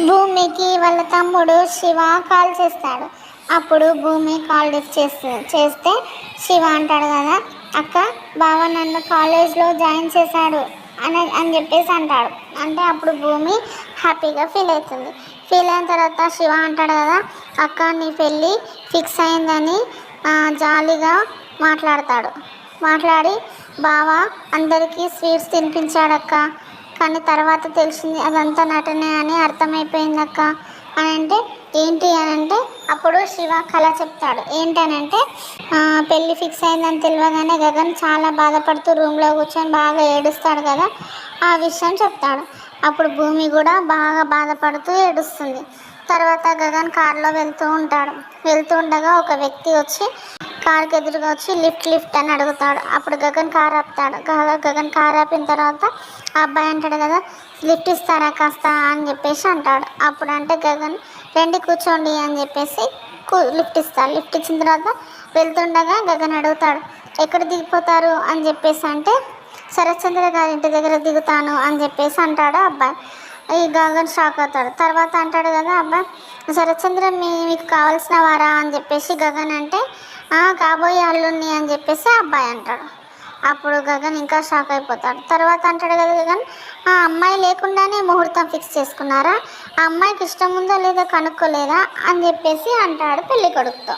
భూమికి వాళ్ళ తమ్ముడు శివ కాల్ చేస్తాడు. అప్పుడు భూమి కాల్ లిఫ్ట్ చేస్తే శివ అంటాడు కదా, అక్క బావ నన్ను కాలేజ్లో జాయిన్ చేశాడు అని చెప్పేసి అంటాడు. అంటే అప్పుడు భూమి హ్యాపీగా ఫీల్ అవుతుంది. ఫీల్ అయిన తర్వాత శివ అంటాడు కదా, అక్క నీ పెళ్ళి ఫిక్స్ అయిందని జాలీగా మాట్లాడి బావ అందరికీ స్వీట్స్ తినిపించాడక్క, కానీ తర్వాత తెలిసింది అదంతా నటనే అని అర్థమైపోయిందక్క అని అంటే, ఏంటి అని అంటే అప్పుడు శివ కళ చెప్తాడు. ఏంటనంటే పెళ్ళి ఫిక్స్ అయిందని తెలియగానే గగన్ చాలా బాధపడుతూ రూమ్లో కూర్చొని బాగా ఏడుస్తాడు కదా, ఆ విషయం చెప్తాడు. అప్పుడు భూమి కూడా బాగా బాధపడుతూ ఏడుస్తుంది. తర్వాత గగన్ కారులో వెళ్తూ ఉండగా ఒక వ్యక్తి వచ్చి కార్కి ఎదురుగా వచ్చి లిఫ్ట్ అని అడుగుతాడు. అప్పుడు గగన్ కారు ఆపుతాడు. గగన్ కారు ఆపిన తర్వాత ఆ అబ్బాయి అంటాడు కదా, లిఫ్ట్ ఇస్తారా కాస్త అని చెప్పేసి అంటాడు. అప్పుడు అంటే గగన్ రండి కూర్చోండి అని చెప్పేసి లిఫ్ట్ ఇస్తాడు. లిఫ్ట్ ఇచ్చిన తర్వాత వెళ్తుండగా గగన్ అడుగుతాడు, ఎక్కడ దిగిపోతారు అని చెప్పేసి అంటే, శరత్చంద్ర గారి ఇంటి దగ్గర దిగుతాను అని చెప్పేసి అంటాడు అబ్బాయి. ఈ గగన్ షాక్ అవుతాడు. తర్వాత అంటాడు కదా అబ్బాయి, శరత్చంద్ర మీకు కావాల్సిన వారా అని చెప్పేసి గగన్ అంటే, కాబోయే అల్లుణ్ణి అని చెప్పేసి అబ్బాయి అంటాడు. అప్పుడు గగన్ ఇంకా షాక్ అయిపోతాడు. తర్వాత అంటాడు కదా గగన్, ఆ అమ్మాయి లేకుండానే ముహూర్తం ఫిక్స్ చేసుకున్నారా, ఆ అమ్మాయికి ఇష్టం ఉందో లేదో కనుక్కోలేదా అని చెప్పేసి అంటాడు పెళ్ళి కొడుకుతో.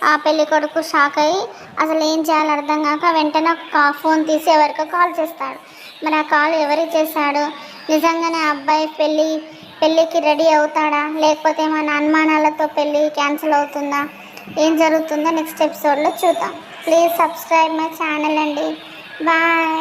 ఆ పెళ్ళి కొడుకు షాక్ అయ్యి అసలు ఏం చేయాలో అర్థం కాక వెంటనే ఫోన్ తీసి ఎవరికో కాల్ చేస్తాడు. మరి ఆ కాల్ ఎవరికి చేశాడు, నిజంగానే అబ్బాయి పెళ్ళికి రెడీ అవుతాడా, లేకపోతే ఏమైనా అనుమానాలతో పెళ్ళి క్యాన్సిల్ అవుతుందా, ఏం జరుగుతుందో నెక్స్ట్ ఎపిసోడ్లో చూద్దాం. ప్లీజ్ సబ్స్క్రైబ్ మై ఛానల్ అండి. బాయ్.